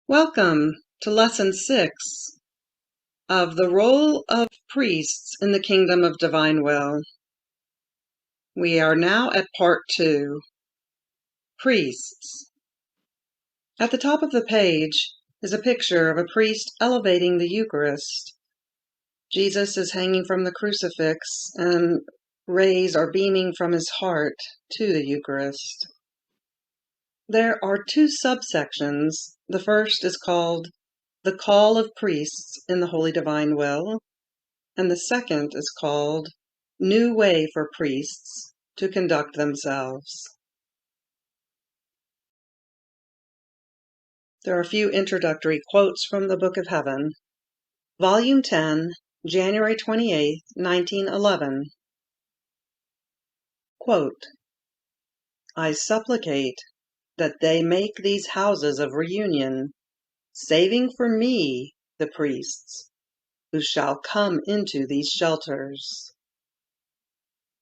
Welcome to Lesson 6 of the Role of Priests in the Kingdom of Divine Will. We are now at Part 2, Priests. At the top of the page is a picture of a priest elevating the Eucharist. Jesus is hanging from the crucifix and rays are beaming from his heart to the Eucharist. There are two subsections. The first is called The Call of Priests in the Holy Divine Will, and the second is called New Way for Priests to Conduct Themselves. There are a few introductory quotes from the Book of Heaven, Volume 10, January 28, 1911. Quote, I supplicate that they make these houses of reunion, saving for me the priests, who shall come into these shelters.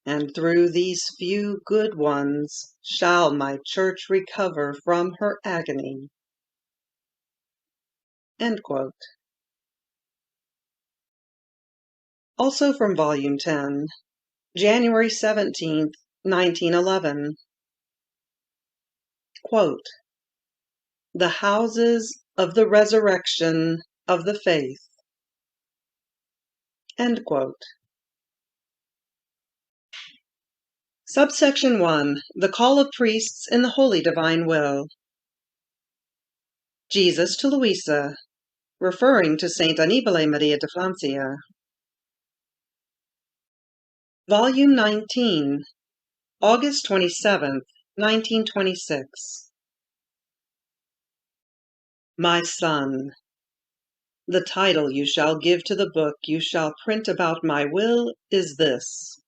And through these few good ones shall my church recover from her agony. End quote. Also from Volume 10, January 17, 1911. Quote, The houses of the resurrection of the faith. End quote. Subsection 1. The Call of Priests in the Holy Divine Will. Jesus to Luisa, referring to Saint Annibale Maria de Francia. Volume 19, August 27, 1926. My son, the title you shall give to the book you shall print about my will is this: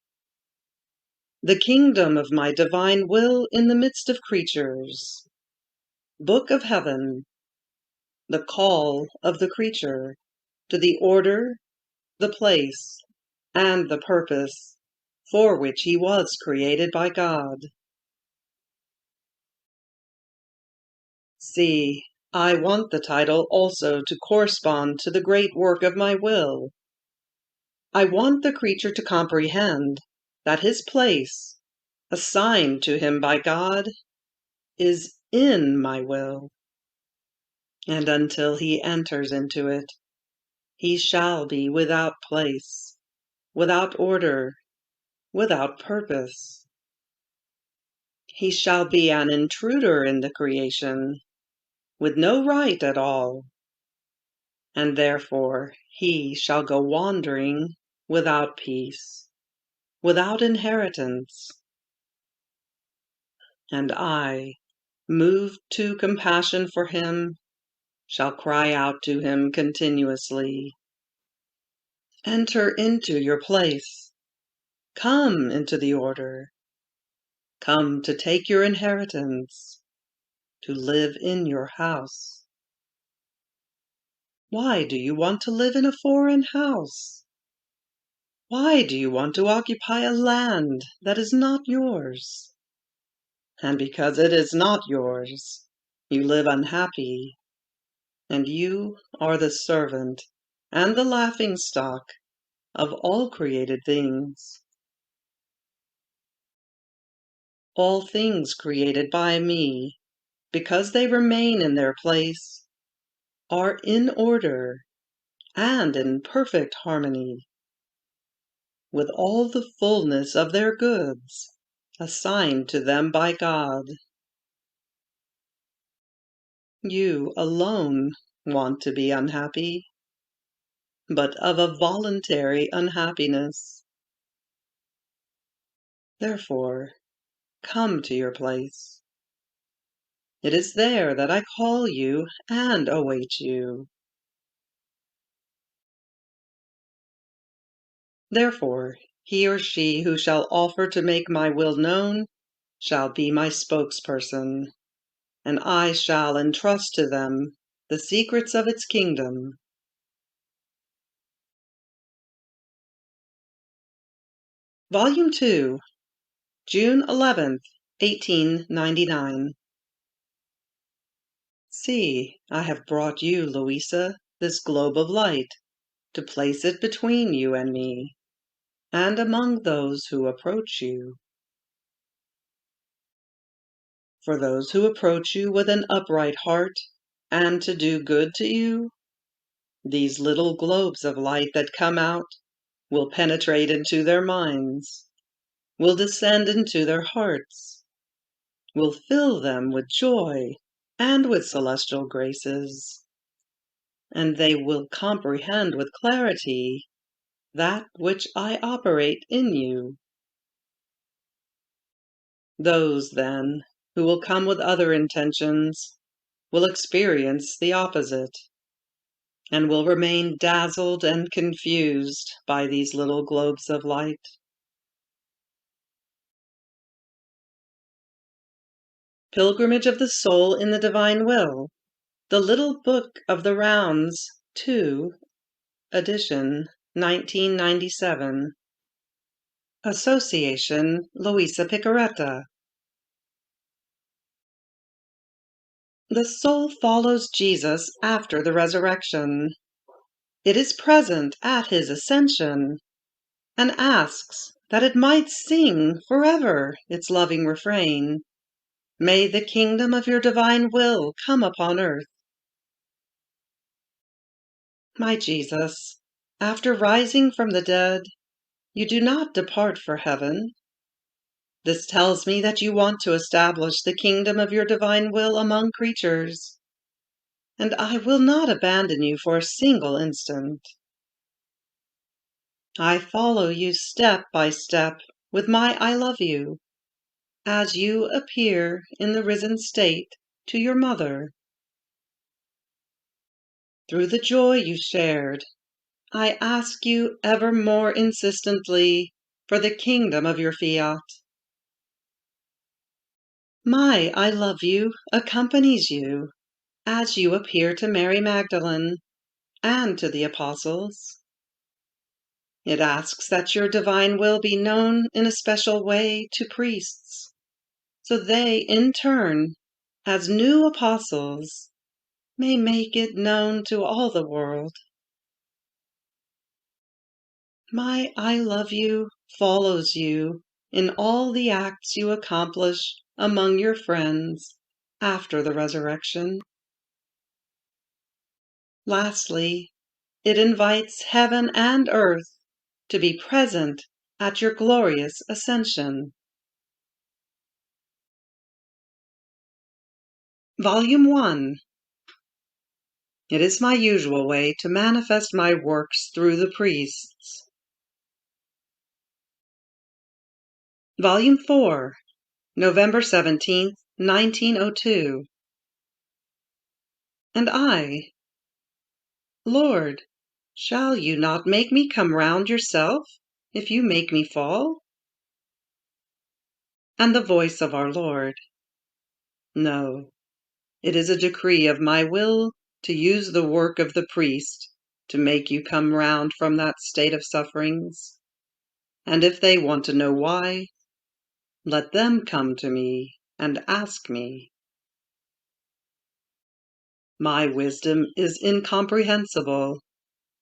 The Kingdom of my Divine Will in the Midst of Creatures. Book of Heaven. The call of the creature to the order, the place, and the purpose for which he was created by God. See, I want the title also to correspond to the great work of my will. I want the creature to comprehend that his place, assigned to him by God, is in my will. And until he enters into it, he shall be without place, without order, without purpose. He shall be an intruder in the creation, with no right at all, and therefore he shall go wandering without peace, without inheritance. And I, moved to compassion for him, shall cry out to him continuously, Enter into your place, come into the order, come to take your inheritance, to live in your house. Why do you want to live in a foreign house? Why do you want to occupy a land that is not yours? And because it is not yours, you live unhappy, and you are the servant and the laughingstock of all created things. All things created by me, because they remain in their place, are in order and in perfect harmony, with all the fullness of their goods assigned to them by God. You alone want to be unhappy, but of a voluntary unhappiness. Therefore, come to your place. It is there that I call you and await you. Therefore, he or she who shall offer to make my will known shall be my spokesperson, and I shall entrust to them the secrets of its kingdom. Volume 2, June 11th, 1899. See, I have brought you, Luisa, this globe of light, to place it between you and me, and among those who approach you. For those who approach you with an upright heart, and to do good to you, these little globes of light that come out will penetrate into their minds, will descend into their hearts, will fill them with joy and with celestial graces, and they will comprehend with clarity that which I operate in you. Those, then, who will come with other intentions will experience the opposite, and will remain dazzled and confused by these little globes of light. Pilgrimage of the Soul in the Divine Will, The Little Book of the Rounds, 2, edition, 1997. Association, Luisa Picaretta. The soul follows Jesus after the resurrection. It is present at his ascension, and asks that it might sing forever its loving refrain. May the kingdom of your divine will come upon earth. My Jesus, after rising from the dead, you do not depart for heaven. This tells me that you want to establish the kingdom of your divine will among creatures, and I will not abandon you for a single instant. I follow you step by step with my I love you, as you appear in the risen state to your mother. Through the joy you shared, I ask you ever more insistently for the kingdom of your Fiat. My I love you accompanies you as you appear to Mary Magdalene and to the apostles. It asks that your divine will be known in a special way to priests, so they, in turn, as new apostles, may make it known to all the world. My I love you follows you in all the acts you accomplish among your friends after the resurrection. Lastly, it invites heaven and earth to be present at your glorious ascension. Volume 1. It is my usual way to manifest my works through the priests. Volume 4. November 17th, 1902. And I, Lord, shall you not make me come round yourself, if you make me fall? And the voice of our Lord, no, it is a decree of my will to use the work of the priest to make you come round from that state of sufferings. And if they want to know why, let them come to me and ask me. My wisdom is incomprehensible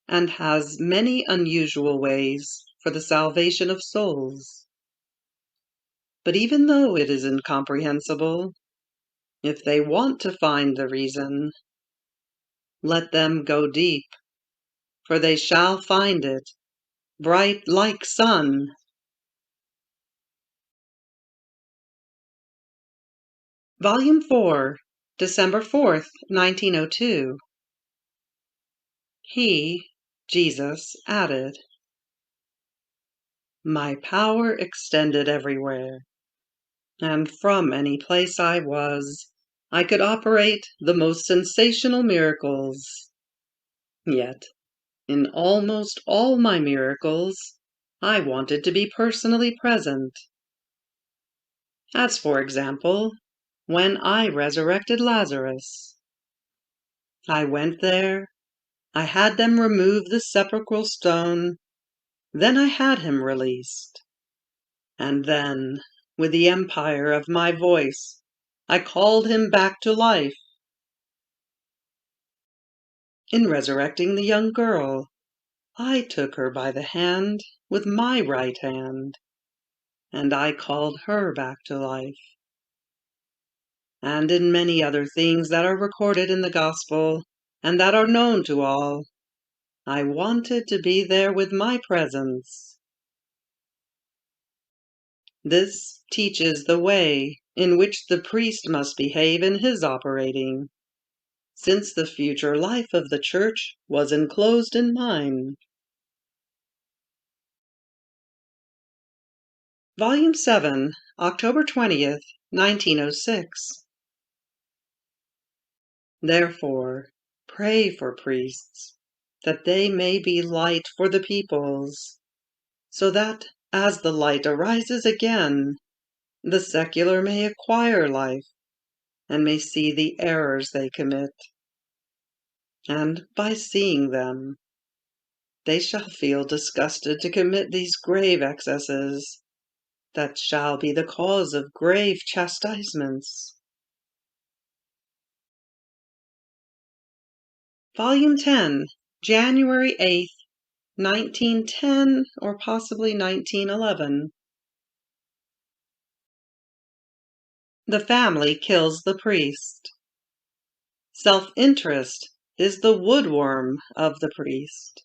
and has many unusual ways for the salvation of souls. But even though it is incomprehensible, if they want to find the reason, let them go deep, for they shall find it, bright like sun. Volume 4, December 4th, 1902. He, Jesus, added, my power extended everywhere, and from any place I was, I could operate the most sensational miracles. Yet, in almost all my miracles, I wanted to be personally present. As for example, when I resurrected Lazarus. I went there, I had them remove the sepulchral stone, then I had him released. And then, with the empire of my voice, I called him back to life. In resurrecting the young girl, I took her by the hand with my right hand, and I called her back to life. And in many other things that are recorded in the Gospel, and that are known to all, I wanted to be there with my presence. This teaches the way in which the priest must behave in his operating, since the future life of the Church was enclosed in mine. Volume 7, October 20th, 1906. Therefore, pray for priests, that they may be light for the peoples, so that, as the light arises again, the secular may acquire life, and may see the errors they commit. And by seeing them, they shall feel disgusted to commit these grave excesses, that shall be the cause of grave chastisements. Volume 10, January 8th, 1910, or possibly 1911. The family kills the priest. Self-interest is the woodworm of the priest.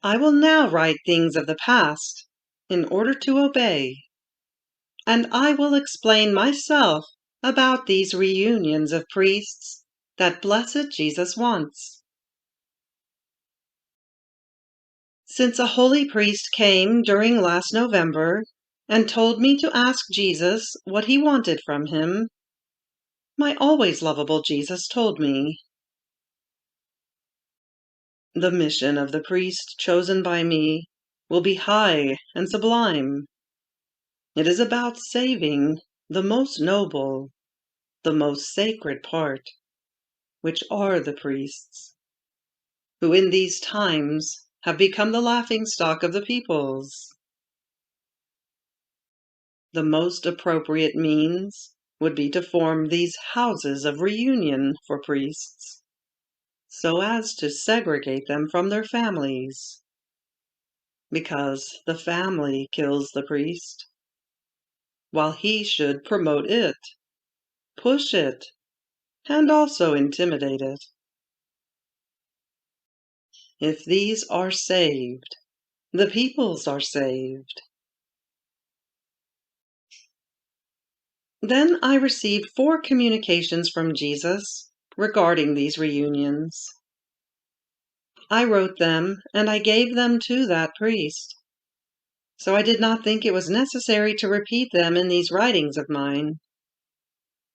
I will now write things of the past in order to obey, and I will explain myself about these reunions of priests that blessed Jesus wants. Since a holy priest came during last November and told me to ask Jesus what he wanted from him, my always lovable Jesus told me, "The mission of the priest chosen by me will be high and sublime. It is about saving the most noble, the most sacred part, which are the priests, who in these times have become the laughing-stock of the peoples. The most appropriate means would be to form these houses of reunion for priests, so as to segregate them from their families, because the family kills the priest, while he should promote it, push it, and also intimidate it. If these are saved, the peoples are saved." Then I received 4 communications from Jesus regarding these reunions. I wrote them, and I gave them to that priest, so I did not think it was necessary to repeat them in these writings of mine.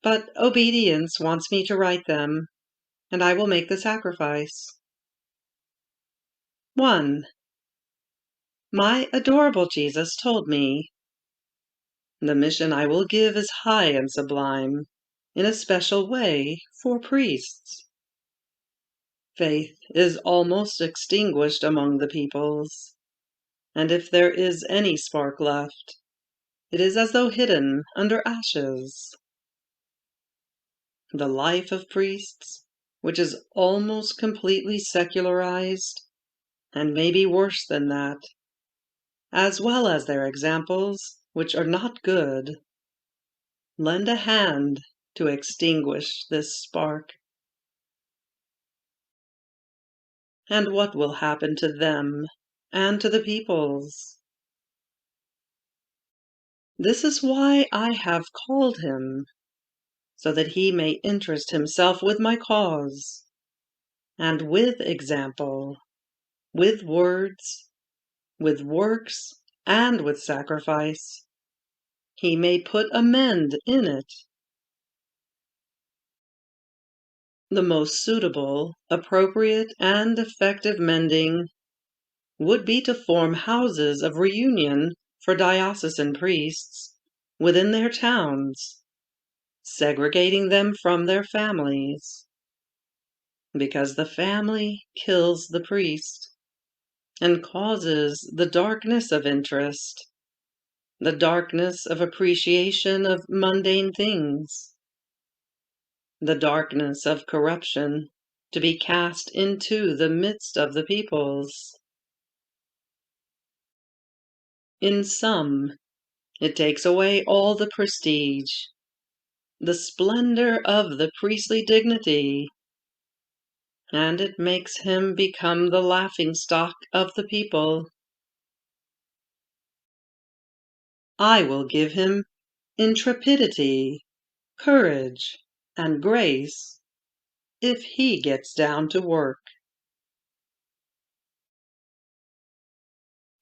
But obedience wants me to write them, and I will make the sacrifice. 1. My adorable Jesus told me, "The mission I will give is high and sublime, in a special way for priests. Faith is almost extinguished among the peoples, and if there is any spark left, it is as though hidden under ashes. The life of priests, which is almost completely secularized, and maybe worse than that, as well as their examples, which are not good, lend a hand to extinguish this spark. And what will happen to them and to the peoples? This is why I have called him, so that he may interest himself with my cause, and with example, with words, with works, and with sacrifice, he may put amend in it. The most suitable, appropriate, and effective mending would be to form houses of reunion for diocesan priests within their towns, segregating them from their families, because the family kills the priest and causes the darkness of interest, the darkness of appreciation of mundane things. the darkness of corruption to be cast into the midst of the peoples. In sum, it takes away all the prestige, the splendor of the priestly dignity, and it makes him become the laughingstock of the people. I will give him intrepidity, courage, and grace if he gets down to work.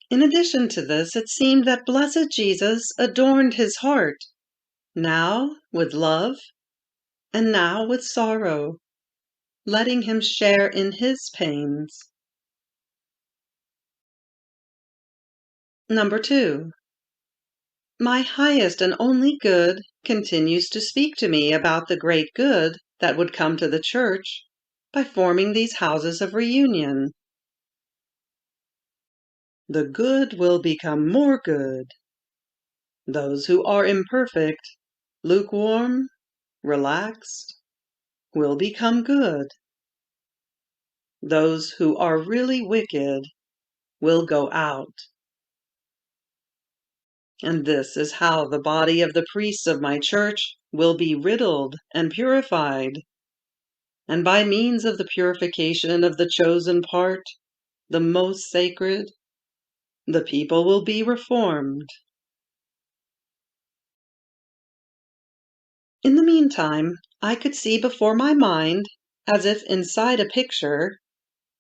In addition to this, it seemed that blessed Jesus adorned his heart, now with love and now with sorrow, letting him share in his pains. Number 2. My highest and only good continues to speak to me about the great good that would come to the church by forming these houses of reunion. The good will become more good. Those who are imperfect, lukewarm, relaxed, will become good. Those who are really wicked will go out. And this is how the body of the priests of my church will be riddled and purified. And by means of the purification of the chosen part, the most sacred, the people will be reformed. In the meantime, I could see before my mind, as if inside a picture,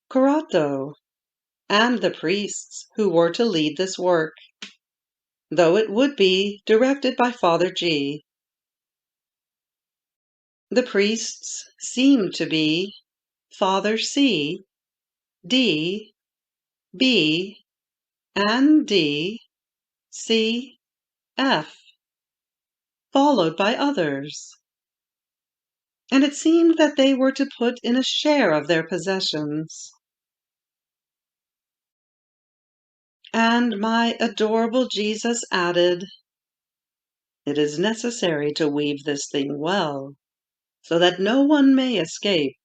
Corotto and the priests who were to lead this work, though it would be directed by Father G. The priests seemed to be Father C, D, B, and D, C, F, followed by others. And it seemed that they were to put in a share of their possessions. And my adorable Jesus added, "It is necessary to weave this thing well, so that no one may escape,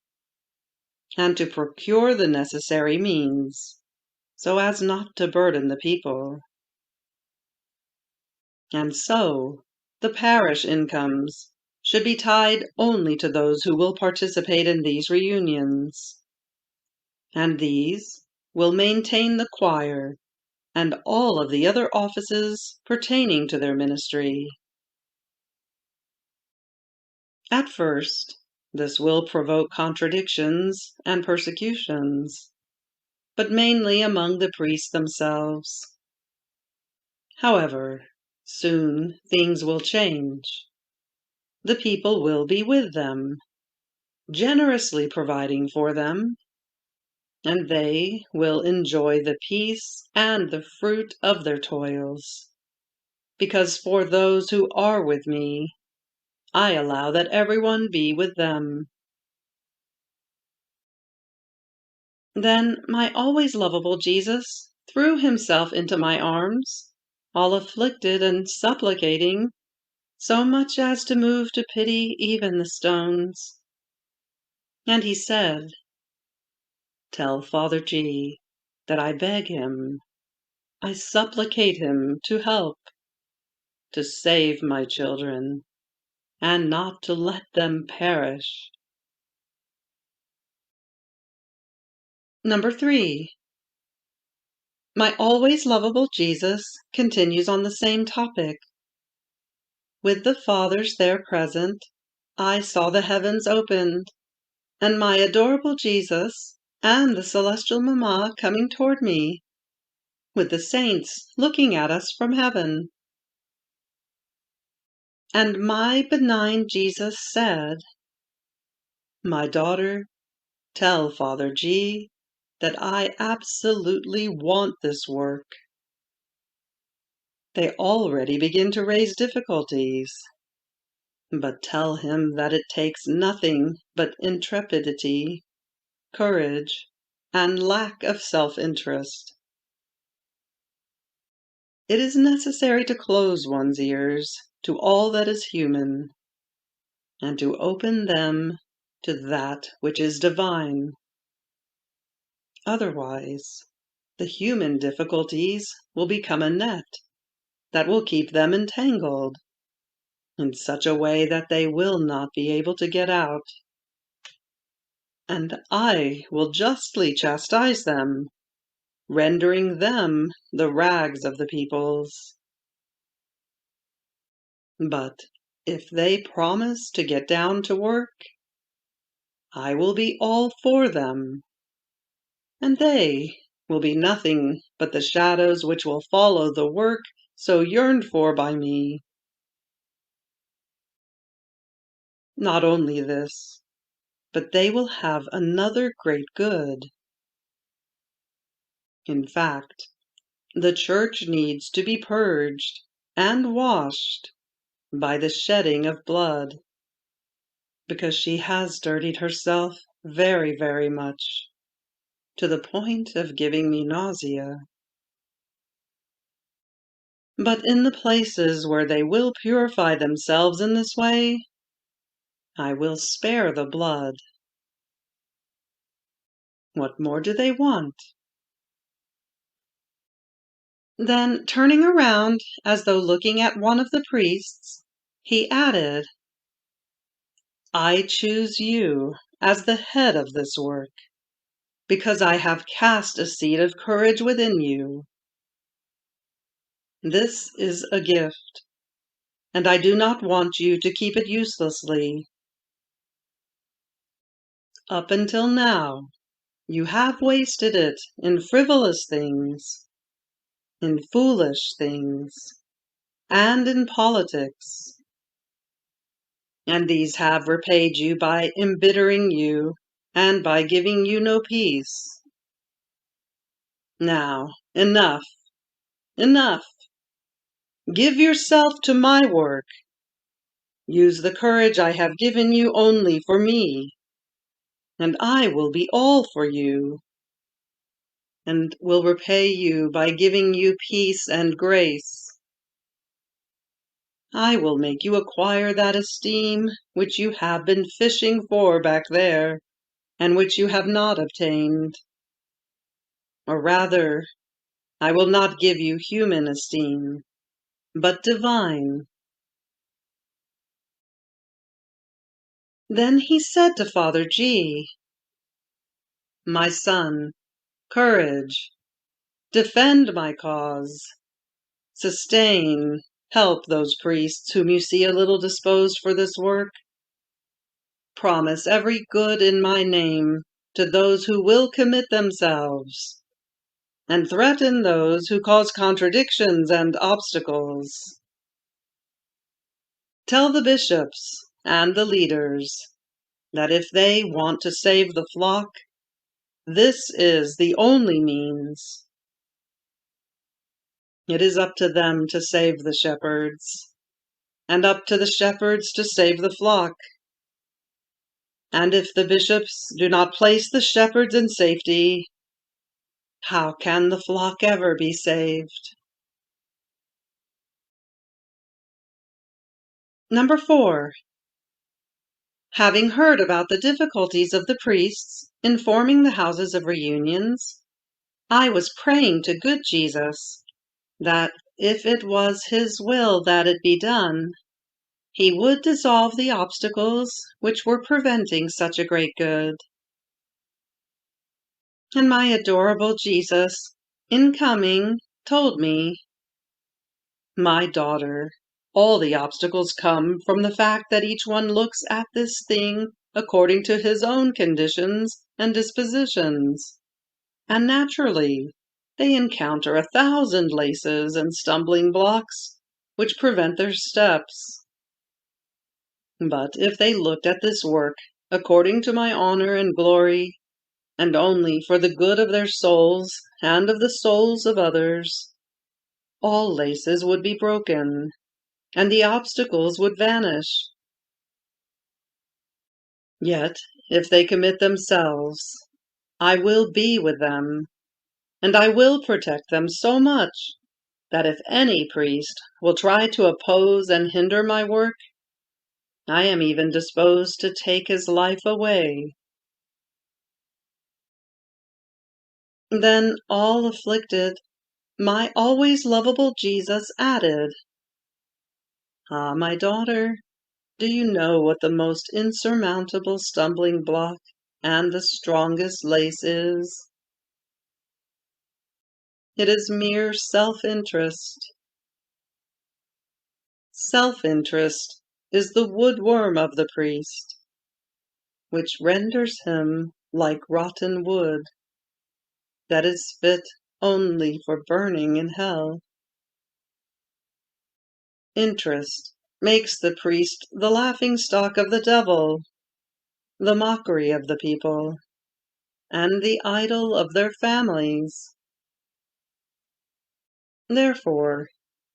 and to procure the necessary means, so as not to burden the people. And so, the parish incomes should be tied only to those who will participate in these reunions, and these will maintain the choir and all of the other offices pertaining to their ministry." At first, this will provoke contradictions and persecutions, but mainly among the priests themselves. However, soon things will change. The people will be with them, generously providing for them, and they will enjoy the peace and the fruit of their toils, because for those who are with me, I allow that everyone be with them. Then my always lovable Jesus threw himself into my arms, all afflicted and supplicating, so much as to move to pity even the stones. And he said, "Tell Father G that I beg him, I supplicate him to help, to save my children, and not to let them perish." Number 3. My always lovable Jesus continues on the same topic. With the fathers there present, I saw the heavens opened, and my adorable Jesus and the celestial Mamma coming toward me, with the saints looking at us from heaven. And my benign Jesus said, "My daughter, tell Father G that I absolutely want this work. They already begin to raise difficulties, but tell him that it takes nothing but intrepidity, courage, and lack of self-interest. It is necessary to close one's ears to all that is human, and to open them to that which is divine. Otherwise, the human difficulties will become a net that will keep them entangled in such a way that they will not be able to get out. And I will justly chastise them, rendering them the rags of the peoples. But if they promise to get down to work, I will be all for them, and they will be nothing but the shadows which will follow the work so yearned for by me. Not only this, but they will have another great good. In fact, the Church needs to be purged and washed by the shedding of blood, because she has dirtied herself very, very much, to the point of giving me nausea. But in the places where they will purify themselves in this way, I will spare the blood. What more do they want? Then, turning around as though looking at one of the priests, he added, I choose you as the head of this work, because I have cast a seed of courage within you. This is a gift, and I do not want you to keep it uselessly. Up until now, you have wasted it in frivolous things, in foolish things, and in politics. And these have repaid you by embittering you and by giving you no peace. Now, enough, enough. Give yourself to my work. Use the courage I have given you only for me, and I will be all for you, and will repay you by giving you peace and grace. I will make you acquire that esteem which you have been fishing for back there, and which you have not obtained. Or rather, I will not give you human esteem, but divine. Then he said to Father G, My son, courage, defend my cause, sustain, help those priests whom you see a little disposed for this work. Promise every good in my name to those who will commit themselves, and threaten those who cause contradictions and obstacles. Tell the bishops and the leaders that if they want to save the flock, this is the only means. It is up to them to save the shepherds, and up to the shepherds to save the flock. And if the bishops do not place the shepherds in safety, how can the flock ever be saved? Number 4. Having heard about the difficulties of the priests in forming the houses of reunions, I was praying to good Jesus that if it was his will that it be done, he would dissolve the obstacles which were preventing such a great good. And my adorable Jesus, in coming, told me, My daughter, all the obstacles come from the fact that each one looks at this thing according to his own conditions and dispositions, and naturally they encounter 1,000 laces and stumbling blocks which prevent their steps. But if they looked at this work according to my honor and glory, and only for the good of their souls and of the souls of others, all laces would be broken, and the obstacles would vanish. Yet, if they commit themselves, I will be with them, and I will protect them so much that if any priest will try to oppose and hinder my work, I am even disposed to take his life away." Then, all afflicted, my always lovable Jesus added, "Ah, my daughter, do you know what the most insurmountable stumbling block and the strongest lace is? It is mere self-interest. Self-interest is the woodworm of the priest, which renders him like rotten wood that is fit only for burning in hell. Interest makes the priest the laughing-stock of the devil, the mockery of the people, and the idol of their families. Therefore,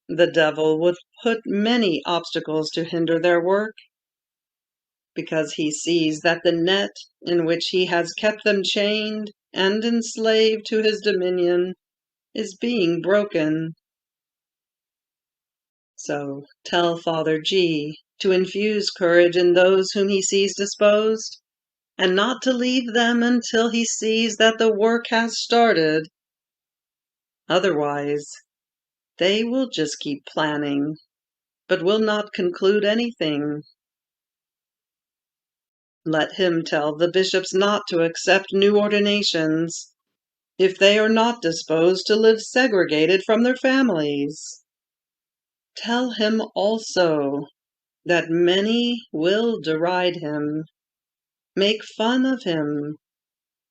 the devil would put many obstacles to hinder their work, because he sees that the net in which he has kept them chained and enslaved to his dominion is being broken. So tell Father G to infuse courage in those whom he sees disposed, and not to leave them until he sees that the work has started. Otherwise, they will just keep planning, but will not conclude anything. Let him tell the bishops not to accept new ordinations if they are not disposed to live segregated from their families. Tell him also that many will deride him, make fun of him,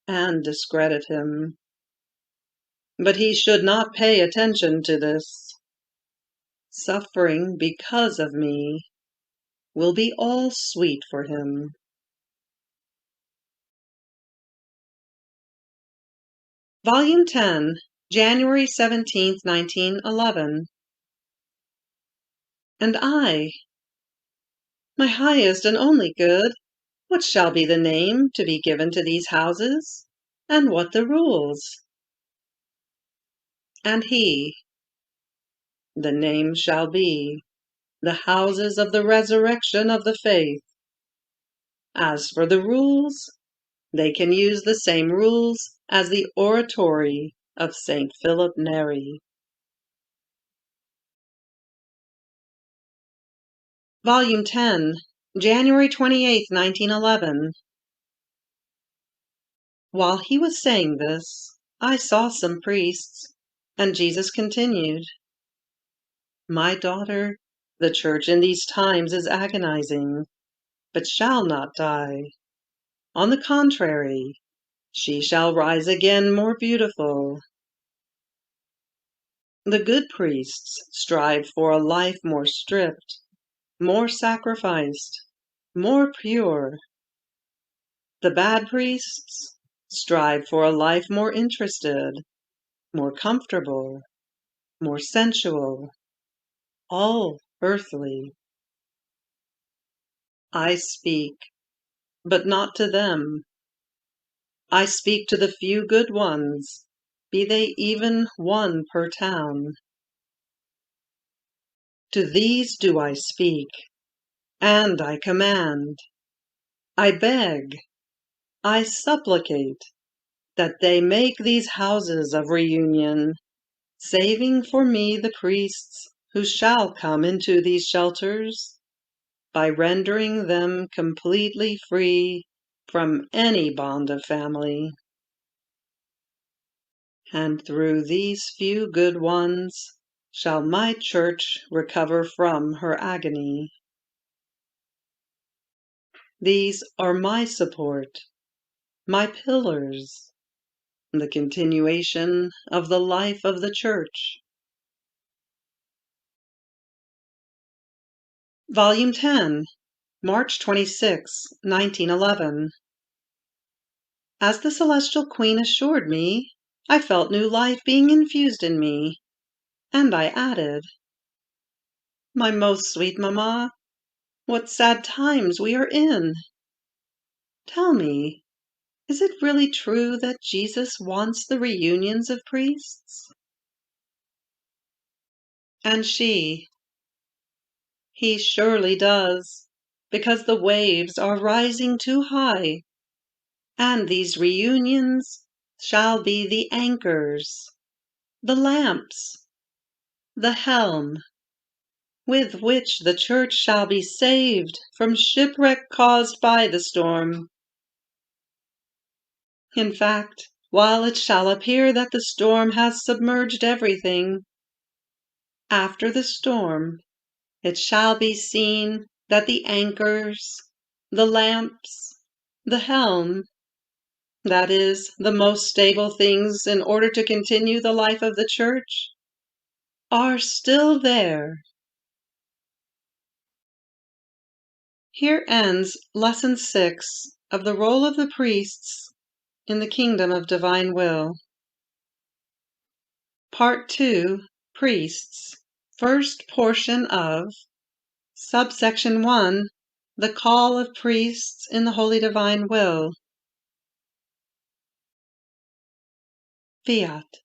and discredit him. But he should not pay attention to this. Suffering because of me will be all sweet for him. Volume 10, January 17, 1911. And I, my highest and only good, what shall be the name to be given to these houses, and what the rules? And he, the name shall be the houses of the resurrection of the faith. As for the rules, they can use the same rules as the oratory of St. Philip Neri. Volume 10, January 28, 1911. While he was saying this, I saw some priests, and Jesus continued, "My daughter, the church in these times is agonizing, but shall not die. On the contrary, she shall rise again more beautiful. The good priests strive for a life more stripped, more sacrificed, more pure. The bad priests strive for a life more interested, more comfortable, more sensual, all earthly. I speak, but not to them. I speak to the few good ones, be they even one per town. To these do I speak, and I command, I beg, I supplicate, that they make these houses of reunion, saving for me the priests who shall come into these shelters, by rendering them completely free from any bond of family. And through these few good ones shall my church recover from her agony. These are my support, my pillars, the continuation of the life of the church." Volume 10, March 26, 1911. As the Celestial Queen assured me, I felt new life being infused in me, and I added, "My most sweet mamma, what sad times we are in! Tell me, is it really true that Jesus wants the reunions of priests?" And she, "He surely does, because the waves are rising too high, and these reunions shall be the anchors, the lamps, the helm, with which the church shall be saved from shipwreck caused by the storm. In fact, while it shall appear that the storm has submerged everything, after the storm it shall be seen that the anchors, the lamps, the helm, that is, the most stable things in order to continue the life of the church, are still there. Here ends Lesson 6 of the role of the priests in the kingdom of divine will. Part 2, Priests, first portion of Subsection 1, the call of priests in the holy divine will. Fiat.